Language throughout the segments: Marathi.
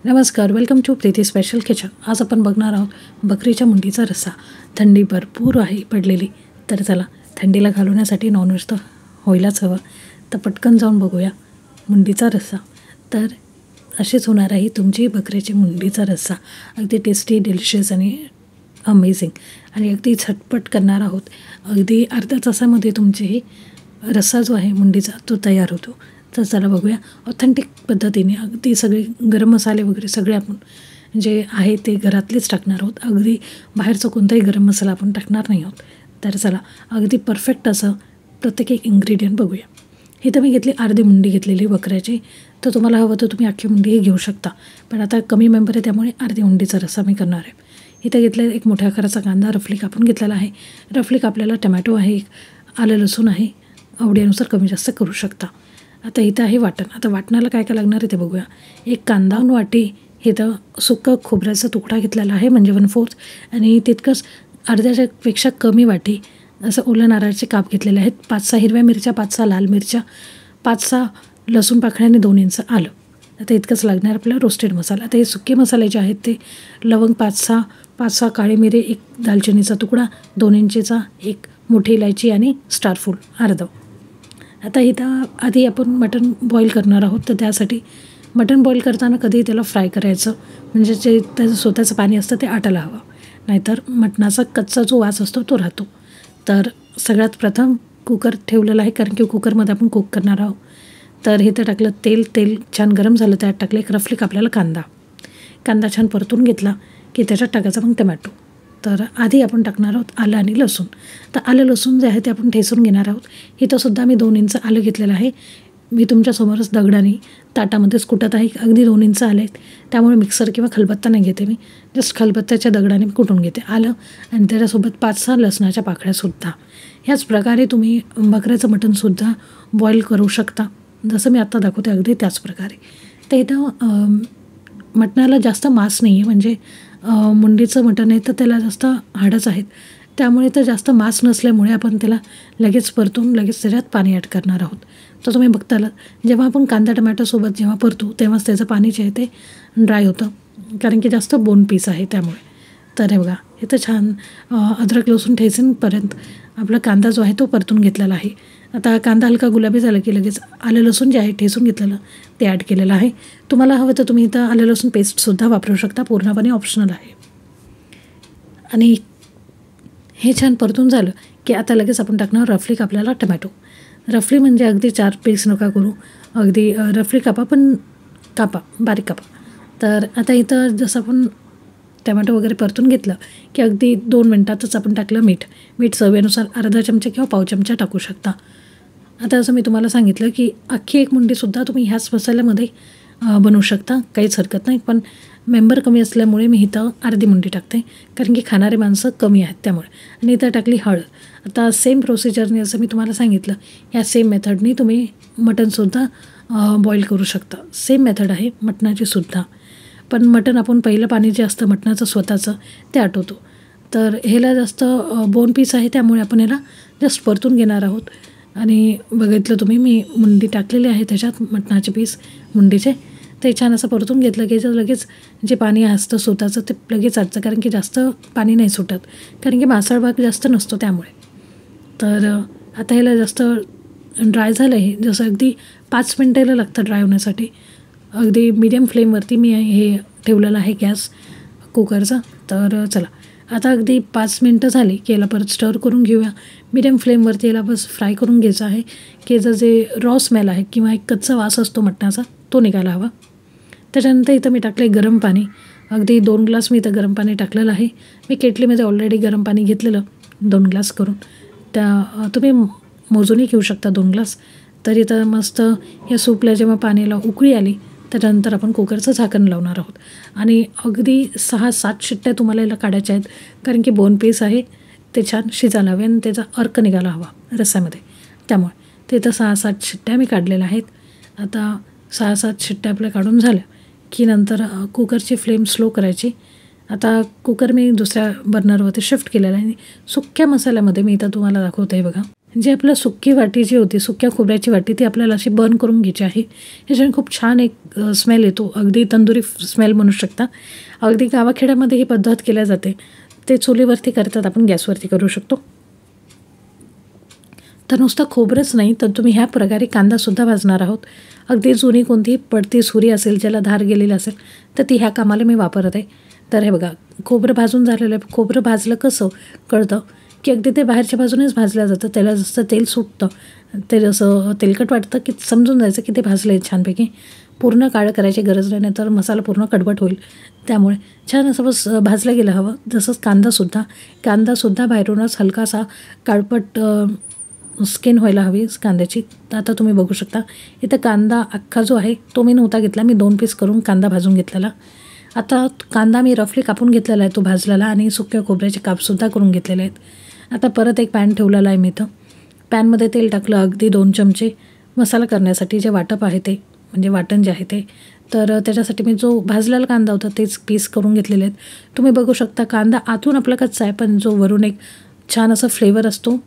नमस्कार, welcome to Preeti special kitchen. आज आपण बघणार आहोत बकरीच्या मुंडीचा रस्सा. थंडी भरपूर आहे पडलेली, तर चला थंडीला घालवण्यासाठी नॉनव्हेज तर व्हायलाच हवं. तर पटकन जाऊन बघूया मुंडीचा रस्सा. तर अशीच होणार आहे तुमची बकरीची मुंडीचा रस्सा. अगदी टेस्टी, डिलिशियस आणि अमेझिंग आणि अगदी झटपट करणार आहोत. अगदी अर्ध्या तासामध्ये तुमची रस्सा जो आहे मुंडीचा तो तयार होतो. तर चला बघूया ऑथेंटिक पद्धतीने. अगदी सगळे गरम मसाले वगैरे सगळे आपण जे आहे ते घरातलेच टाकणार आहोत. अगदी बाहेरचा कोणताही गरम मसाला आपण टाकणार नाही आहोत. तर चला अगदी परफेक्ट असं प्रत्येक एक इन्ग्रेडियंट बघूया. इथं मी घेतली अर्धी मुंडी घेतलेली बकऱ्याची. तर तुम्हाला हवं तर तुम्ही अख्खी मुंडीही घेऊ शकता, पण आता कमी मेंबर आहे त्यामुळे अर्धी मुंडीचा रस्सा मी करणार आहे. इथं घेतलेला एक मोठ्या आकाराचा कांदा रफली कापून घेतलेला आहे. रफली कापलेला टमॅटो आहे, आलं लसूण आहे, आवडीनुसार कमी जास्त करू शकता. आता इथं आहे वाटण. आता वाटणाला काय काय लागणार आहे ते बघूया. एक कांदा वाटी, इथं सुकं खोबऱ्याचा तुकडा घेतलेला आहे म्हणजे 1/4, आणि तितकंच अर्ध्यापेक्षा कमी वाटी असं ओलं नारळाचे काप घेतलेले आहेत. 5-6 हिरव्या मिरच्या, 5-6 लाल मिरच्या, 5-6 लसूण पाकळ्या आणि 2 इंच आलं. आता इतकंच लागणार आपल्याला रोस्टेड मसाला. आता हे सुके मसाले जे आहेत ते लवंग 5-6 काळी मिरी, एक दालचिनीचा तुकडा, 2 इंचीचा एक मोठी इलायची आणि स्टारफूल अर्धं. आता इथं आधी आपण मटण बॉईल करणार आहोत. तर त्यासाठी मटण बॉईल करताना कधी त्याला फ्राय करायचं, म्हणजे जे त्याचं स्वतःचं पाणी असतं ते आटायला हवं, नाहीतर मटणाचा कच्चा जो वास असतो तो राहतो. तर सगळ्यात प्रथम कुकर ठेवलेला आहे, कारण की कुकरमध्ये आपण कुक करणार आहोत. तर इथं टाकलं तेल छान गरम झालं, त्यात टाकलं एक रफली कापलेला कांदा छान परतून घेतला की त्याच्यात टाकायचा मग टमॅटो. तर आधी आपण टाकणार आहोत आलं आणि लसूण. तर आलं लसूण जे आहे ते आपण ठेचून घेणार आहोत. इथंसुद्धा मी 2 इंच आलं घेतलेलं आहे. मी तुमच्यासमोरच दगडाने ताटामध्येच कुटत आहे. अगदी 2 इंच आले आहेत, त्यामुळे मिक्सर किंवा खलबत्ता नाही घेते मी, जस्ट खलबत्त्याच्या दगडाने मी कुटून घेते आलं, आणि त्याच्यासोबत 5-6 लसणाच्या पाकळ्यासुद्धा. ह्याच प्रकारे तुम्ही बकऱ्याचं मटणसुद्धा बॉईल करू शकता, जसं मी आत्ता दाखवते अगदी त्याच प्रकारे. तर इथं मटणाला जास्त मांस नाही आहे, म्हणजे मुंडीचं मटण आहे तर त्याला जास्त हाडच आहेत, त्यामुळे तर जास्त मांस नसल्यामुळे आपण त्याला लगेच परतून लगेच त्याच्यात पाणी ॲड करणार आहोत. तर तुम्ही बघताल जेव्हा आपण कांदा टमॅटोसोबत जेव्हा परतू तेव्हाच त्याचं पाणी जे आहे ते ड्राय होतं, कारण की जास्त बोन पीस आहे त्यामुळे. तर हे बघा इथं छान अद्रक लसूण ठेचूनपर्यंत आपला कांदा जो आहे तो परतून घेतलेला आहे. आता कांदा हलका गुलाबी झाला की लगेच आलं लसूण जे आहे ठेचून घेतलेलं ते ॲड केलेलं आहे. तुम्हाला हवं तर तुम्ही इथं आलं लसूण पेस्टसुद्धा वापरू शकता, पूर्णपणे ऑप्शनल आहे. आणि हे छान परतून झालं की आता लगेच आपण टाकणार रफली कापलेला टमॅटो. रफली म्हणजे अगदी 4 पीस नका करू, अगदी रफली कापा, पण बारीक कापा. तर आता इथं जसं आपण टमॅटो वगैरे परतून घेतलं की अगदी 2 मिनटातच आपण टाकलं मीठ चवीनुसार अर्धा चमचा किंवा पाव चमचा टाकू शकता. आता असं मी तुम्हाला सांगितलं की अख्खी एक मुंडीसुद्धा तुम्ही ह्याच मसाल्यामध्ये बनवू शकता, काहीच हरकत नाही. पण मेंबर कमी असल्यामुळे मी इथं अर्धी मुंडी टाकते, कारण की खाणारे माणसं कमी आहेत त्यामुळे. आणि इथं टाकली हळद. आता सेम प्रोसिजरने असं मी तुम्हाला सांगितलं, ह्या सेम मेथडनी तुम्ही मटणसुद्धा बॉईल करू शकता. सेम मेथड आहे मटणाचीसुद्धा, पण मटण आपण पहिलं पाणी जे असतं मटणाचं स्वतःचं ते आटवतो. तर ह्याला जास्त बोन पीस आहे त्यामुळे आपण ह्याला जस्ट परतून घेणार आहोत. आणि बघितलं तुम्ही मी मुंडी टाकलेली आहे त्याच्यात मटणाचे पीस मुंडीचे. ते छान असं परतून घेतलं की लगेच जे पाणी असतं स्वतःचं ते लगेच आटतं, कारण की जास्त पाणी नाही सुटत, कारण की मांसाळ भाग जास्त नसतो त्यामुळे. तर आता ह्याला जास्त ड्राय झालं आहे, जसं अगदी 5 मिनटाला लागतं ड्राय होण्यासाठी. अगदी मीडियम फ्लेमवरती मी हे ठेवलेलं आहे गॅस कुकरचा. तर चला आता अगदी 5 मिनटं झाली की याला परत स्टर करून घेऊया. मीडियम फ्लेमवरती याला बस फ्राय करून घ्यायचं आहे की याचं जे रॉ स्मेल आहे किंवा एक कच्चा वास असतो मटणाचा तो निघायला हवा. त्याच्यानंतर इथं मी टाकले गरम पाणी. अगदी 2 ग्लास मी इथं गरम पाणी टाकलेलं आहे. मी केटलीमध्ये ऑलरेडी गरम पाणी घेतलेलं 2 ग्लास करून, त्या तुम्ही मोजूनही घेऊ शकता 2 ग्लास. तर इथं मस्त या सूपला जेव्हा पाण्याला उकळी आली त्याच्यानंतर आपण कुकरचं झाकण लावणार आहोत. आणि अगदी 6-7 शिट्ट्या तुम्हाला याला काढायच्या आहेत, कारण की बोन पीस आहे ते छान शिजायला हवे आणि त्याचा अर्क निघायला हवा रस्स्यामध्ये, त्यामुळे ते इथं 6-7 शिट्ट्या मी काढलेल्या आहेत. आता 6-7 शिट्ट्या आपल्या काढून झाल्या की नंतर कुकरची फ्लेम स्लो करायची. आता कुकर मी दुसऱ्या बर्नरवरती शिफ्ट केलेला आहे. सुक्या मसाल्यामध्ये मी इथं तुम्हाला दाखवते बघा. जे आपलं सुकी वाटी जी होती, सुक्या खोबऱ्याची वाटी, ती आपल्याला अशी बर्न करून घ्यायची आहे. ह्याच्याने खूप छान एक स्मेल येतो, अगदी तंदुरी स्मेल म्हणू शकता. अगदी गावाखेड्यामध्ये ही पद्धत केल्या जाते. ते चुलीवरती करतात, आपण गॅसवरती करू शकतो. तर नुसतं खोबरंच नाही, तर तुम्ही ह्या प्रकारे कांदासुद्धा भाजणार आहोत. अगदी जुनी कोणती पडती सुरी असेल, ज्याला धार गेलेली असेल, तर ती ह्या कामाला मी वापरत आहे. तर हे बघा, खोबरं भाजून झालेलं आहे. खोबरं भाजलं कसं कळतं, की अगदी ते बाहेरच्या बाजूनेच भाजलं जातं. त्याला जसं तेल सुटतं, ते जसं तेलकट वाटतं, की समजून जायचं की ते भाजलं आहे छानपैकी. पूर्ण काळं करायची गरज नाही, तर मसाला पूर्ण कडवट होईल. त्यामुळे छान असं बस भाजलं गेलं हवं. जसंच कांदासुद्धा बाहेरूनच हलकासा काळपट स्किन व्हायला हवी कांद्याची. आता तुम्ही बघू शकता इथं कांदा अख्खा जो आहे तो मी नव्हता घेतला, मी 2 पीस करून कांदा भाजून घेतलेला. आता कांदा मी रफली कापून घेतलेला आहे तो भाजलेला, आणि सुक्या खोबऱ्याचे कापसुद्धा करून घेतलेले आहेत. आता परत एक पॅन ठेवलेला आहे मी इथं. पॅनमध्ये तेल टाकलं अगदी 2 चमचे. मसाला करण्यासाठी जे वाटप आहे ते, म्हणजे वाटण जे आहे ते, तर त्याच्यासाठी मी जो भाजलेला कांदा होता तेच पीस करून घेतलेले आहेत. तुम्ही बघू शकता कांदा आतून आपला कच्चा आहे, पण जो वरून एक छान असा फ्लेवर असतो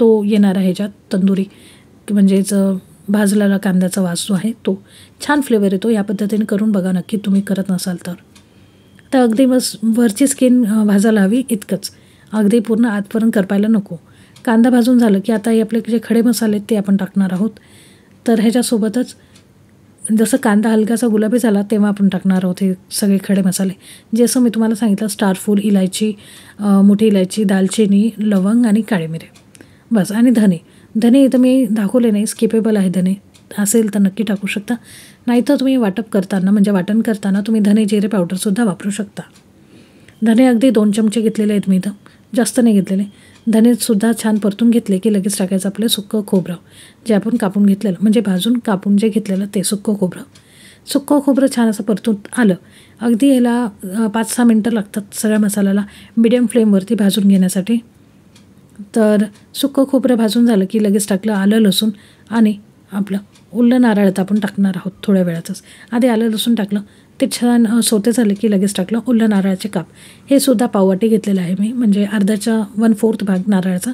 तो येणार आहे ह्याच्यात तंदुरी, म्हणजेच भाजलेला कांद्याचा वास जो आहे तो छान फ्लेवर येतो. या पद्धतीने करून बघा नक्की, तुम्ही करत नसाल तर. तर अगदी बस वरची स्किन भाजायला हवी इतकंच, अगदी पूर्ण आतपर्यंत करपायला नको. कांदा भाजून झालं की आता हे आपले जे खडे मसाले आहेत ते आपण टाकणार आहोत. तर ह्याच्यासोबतच जसं कांदा हलकासा गुलाबी झाला तेव्हा आपण टाकणार आहोत हे सगळे खडे मसाले. जसं मी तुम्हाला सांगितलं, स्टारफूल, इलायची, मोठी इलायची, दालचिनी, लवंग आणि काळे मिरे, बस. आणि धने इथं मी दाखवले नाही, स्किपेबल आहे. धने असेल तर नक्की टाकू शकता, नाहीतर तुम्ही वाटप करताना, म्हणजे वाटण करताना तुम्ही धने जिरे पावडरसुद्धा वापरू शकता. धने अगदी 2 चमचे घेतलेले आहेत मी इथं, जास्त नाही घेतलेले. धनेसुद्धा छान परतून घेतले की लगेच टाकायचं आपलं सुक्कं खोबरं, जे आपण कापून घेतलेलं, म्हणजे भाजून कापून जे घेतलेलं ते सुक्कं खोबरं छान असं परतून आलं. अगदी ह्याला 5-6 मिनटं लागतात सगळ्या मसाल्याला मिडियम फ्लेमवरती भाजून घेण्यासाठी. तर सुक्कं खोबरं भाजून झालं की लगेच टाकलं आलं लसूण, आणि आपलं ओलं नारळ आपण टाकणार आहोत थोड्या वेळातच. आधी आलं लसूण टाकलं, ते छान सोते झाले की लगेच टाकलं ओलं नारळाचे काप. हे सुद्धा पाववाटी घेतलेलं आहे मी, म्हणजे अर्ध्याच्या 1/4 भाग नारळाचा,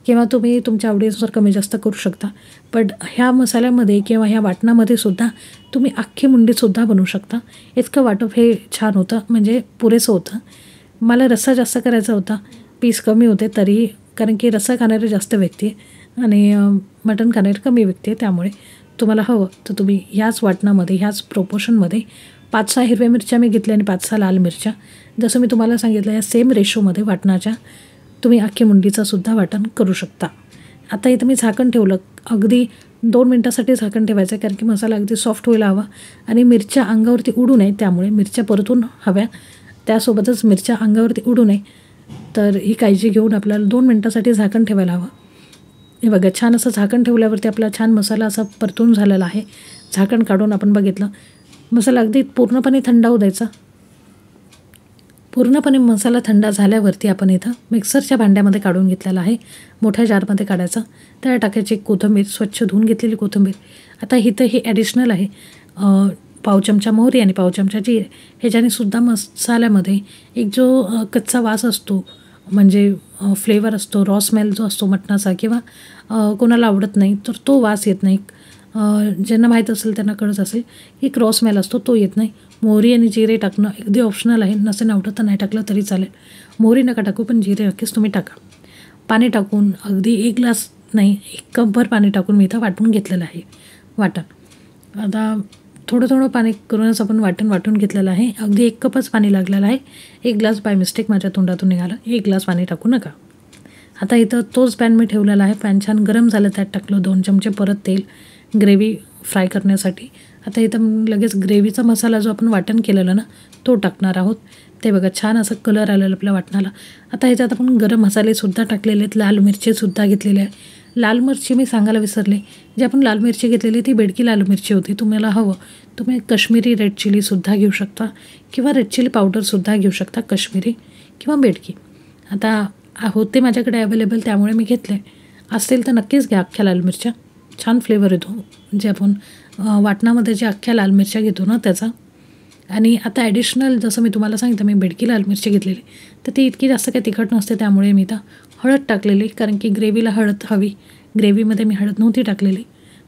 किंवा तुम्ही तुमच्या आवडीनुसार कमी जास्त करू शकता. पण ह्या मसाल्यामध्ये किंवा ह्या वाटणामध्ये सुद्धा तुम्ही अख्खी मुंडीसुद्धा बनवू शकता. इतकं वाटप हे छान होतं, म्हणजे पुरेसं होतं. मला रस्सा जास्त करायचा होता, पीस कमी होते तरी, कारण की रस्सा खाणारे जास्त व्यक्ती आहे आणि मटण खाणारे कमी व्यक्ती आहे. त्यामुळे तुम्हाला हवं तर तुम्ही ह्याच वाटणामध्ये, ह्याच प्रोपोर्शनमध्ये 5-6 हिरव्या मिरच्या मी घेतल्या आणि 5-6 लाल मिरच्या, जसं मी तुम्हाला सांगितलं या सेम रेशोमध्ये वाटणाच्या तुम्ही अख्खी मुंडीचासुद्धा वाटण करू शकता. आता इथं मी झाकण ठेवलं, अगदी 2 मिनटासाठी झाकण ठेवायचं आहे, कारण की मसाला अगदी सॉफ्ट व्हायला हवा आणि मिरच्या अंगावरती उडू नये, त्यामुळे मिरच्या परतून हव्या, त्यासोबतच मिरच्या अंगावरती उडू नये. तर ही काळजी घेऊन आपल्याला 2 मिनटासाठी झाकण ठेवायला हवं. हे बघा, छान असं झाकण ठेवल्यावरती आपला छान मसाला असा परतून झालेला आहे. झाकण काढून आपण बघितलं, मसाला अगदी पूर्णपणे थंड होऊ द्यायचा. पूर्णपणे मसाला थंड झाल्यावरती आपण इथं मिक्सरच्या भांड्यामध्ये काढून घेतलेला आहे, मोठ्या जारमध्ये काढायचा. त्याला टाकायची कोथिंबीर, स्वच्छ धुवून घेतलेली कोथिंबीर. आता इथं हे ॲडिशनल आहे, पाव चमचा मोहरी आणि पाव चमचा जिरे. ह्याच्याने सुद्धा मसाल्यामध्ये एक जो कच्चा वास असतो, म्हणजे फ्लेवर असतो, रॉ स्मेल जो असतो मटणाचा, किंवा कोणाला आवडत नाही तर तो वास येत नाही. ज्यांना माहीत असेल त्यांना कळत असेल की रॉ स्मेल असतो तो येत नाही. मोहरी आणि जिरे टाकणं अगदी ऑप्शनल आहे, नसेल आवडत तर नाही टाकलं तरी चालेल. मोहरी नका टाकू, पण जिरे नक्कीच तुम्ही टाका. पाणी टाकून अगदी 1 ग्लास नाही, 1 कपभर पाणी टाकून मी इथं वाटून घेतलेलं आहे वाटण. आता थोडं पाणी करूनच आपण वाटून घेतलेलं आहे. अगदी 1 कपच पाणी लागलेलं आहे. 1 ग्लास बाय मिस्टेक माझ्या तोंडातून निघालं, 1 ग्लास पाणी टाकू नका. आता इथं तोच पॅन मी ठेवलेला आहे. पॅन छान गरम झालं, त्यात टाकलं 2 चमचे परत तेल, ग्रेव्ही फ्राय करण्यासाठी. आता इथं लगेच ग्रेव्हीचा मसाला जो आपण वाटण केलेलं ना तो टाकणार आहोत. ते बघा, छान असं कलर आलेलं आपल्या वाटणाला. आता ह्याच्यात आपण गरम मसालेसुद्धा टाकलेले आहेत, लाल मिरचीसुद्धा घेतलेले आहे. लाल मिरची मी सांगायला विसरले, जी आपण लाल मिरची घेतलेली ती बेडकी लाल मिरची होती. तुम्हाला हवं तुम्ही कश्मीरी रेड चिलीसुद्धा घेऊ शकता, किंवा रेड चिली पावडरसुद्धा घेऊ शकता, कश्मीरी किंवा बेडकी. आता होते माझ्याकडे अवेलेबल, त्यामुळे मी घेतले. असेल तर नक्कीच घ्या अख्ख्या लाल मिरच्या, छान फ्लेवर येतो. जे आपण वाटणामध्ये जे अख्ख्या लाल मिरच्या घेतो ना त्याचा. आणि आता ॲडिशनल जसं मी तुम्हाला सांगितलं मी बेडकी लाल मिरची घेतलेली, तर ती इतकी जास्त काही तिखट नसते, त्यामुळे मी आता हळद टाकलेली, कारण की ग्रेव्हीला हळद हवी. ग्रेव्हीमध्ये मी हळद नव्हती टाकलेली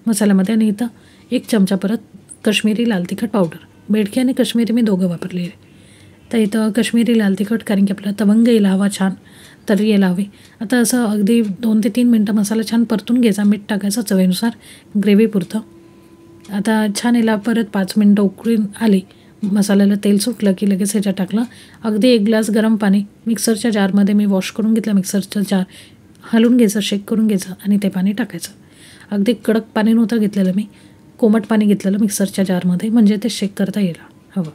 मसाल्यामध्ये. आणि इथं 1 चमचा परत काश्मीरी लाल तिखट पावडर. बेडकी आणि काश्मीरी मी दोघं वापरलेले. तर इथं काश्मीरी लाल तिखट, कारण की आपल्याला तवंग यायला हवा, छान तर्री यायला हवी. आता असं अगदी 2 ते 3 मिनटं मसाला छान परतून घ्यायचा. मीठ टाकायचं चवीनुसार ग्रेव्हीपुरतं. आता छान याला परत 5 मिनटं उकळून आली, मसाल्याला तेल सुटलं की लगेच ह्याच्यात टाकलं अगदी 1 ग्लास गरम पाणी. मिक्सरच्या जारमध्ये मी वॉश करून घेतलं मिक्सरचं जार, हलवून घ्यायचं, शेक करून घ्यायचं आणि ते पाणी टाकायचं. अगदी कडक पाणी नव्हतं घेतलेलं मी, कोमट पाणी घेतलेलं मिक्सरच्या जारमध्ये, म्हणजे ते शेक करता येईल हवं.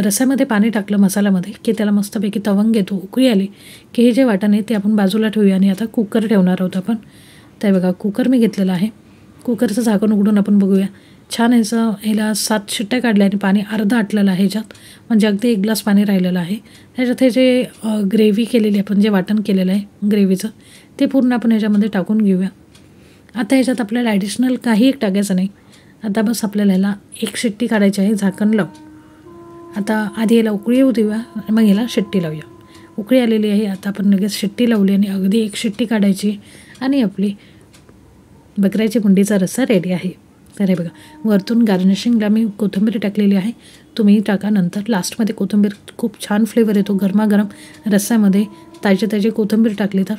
रस्स्यामध्ये पाणी टाकलं मसाल्यामध्ये की त्याला मस्तपैकी तवंग येतो. उकळी आली की हे जे वाटण आहे ते आपण बाजूला ठेवूया आणि आता कुकर ठेवणार आहोत आपण. तर बघा कुकर मी घेतलेला आहे. कुकरचं झाकण उघडून आपण बघूया. छान ह्याचं ह्याला 7 शिट्ट्या काढल्या आणि पाणी अर्धं आटलेलं आहे ह्याच्यात, म्हणजे अगदी 1 ग्लास पाणी राहिलेलं आहे. त्याच्यात हे जे ग्रेव्ही केलेली आपण जे वाटण केलेलं आहे ग्रेव्हीचं, ते पूर्ण आपण ह्याच्यामध्ये टाकून घेऊया. आता ह्याच्यात आपल्याला ॲडिशनल काही एक टाकायचं नाही. आता बस आपल्याला ह्याला 1 शिट्टी काढायची आहे, झाकण लावू. आता आधी याला उकळी येऊ देऊया, मग याला शिट्टी लावूया. उकळी आलेली आहे, आता आपण लगेच शिट्टी लावली आणि अगदी 1 शिट्टी काढायची आणि आपली बकऱ्याची मुंडीचा रस्सा रेडी आहे. तर हे बघा, वरतून गार्निशिंगला मी कोथिंबीर टाकलेली आहे. तुम्ही टाका नंतर, लास्टमध्ये कोथिंबीर खूप छान फ्लेवर येतो गरमागरम रस्स्यामध्ये. ताजी कोथिंबीर टाकली तर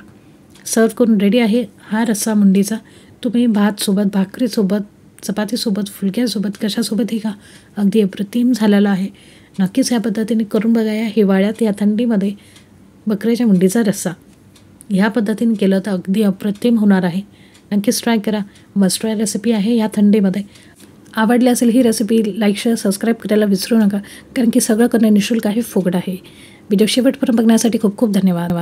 सर्व करून रेडी आहे हा रस्सा मुंडीचा. तुम्ही भातसोबत, भाकरीसोबत, चपातीसोबत, फुलक्यासोबत, कशासोबतही खा, अगदी अप्रतिम झालेला आहे. नक्कीच ह्या पद्धतीने करून बघा. या हिवाळ्यात, या थंडीमध्ये बकऱ्याच्या मुंडीचा रस्सा ह्या पद्धतीने केलं तर अगदी अप्रतिम होणार आहे. नक्कीच ट्राय करा. मस्ट ट्राय रेसिपी आहे या थंडीमध्ये. आवडली असेल ही रेसिपी, लाईक, शेअर, सबस्क्राईब करायला विसरू नका, कारण की सगळं करणं निःशुल्क आहे, फुकट आहे. व्हिडिओ शेवटपर्यंत बघण्यासाठी खूप खूप धन्यवाद.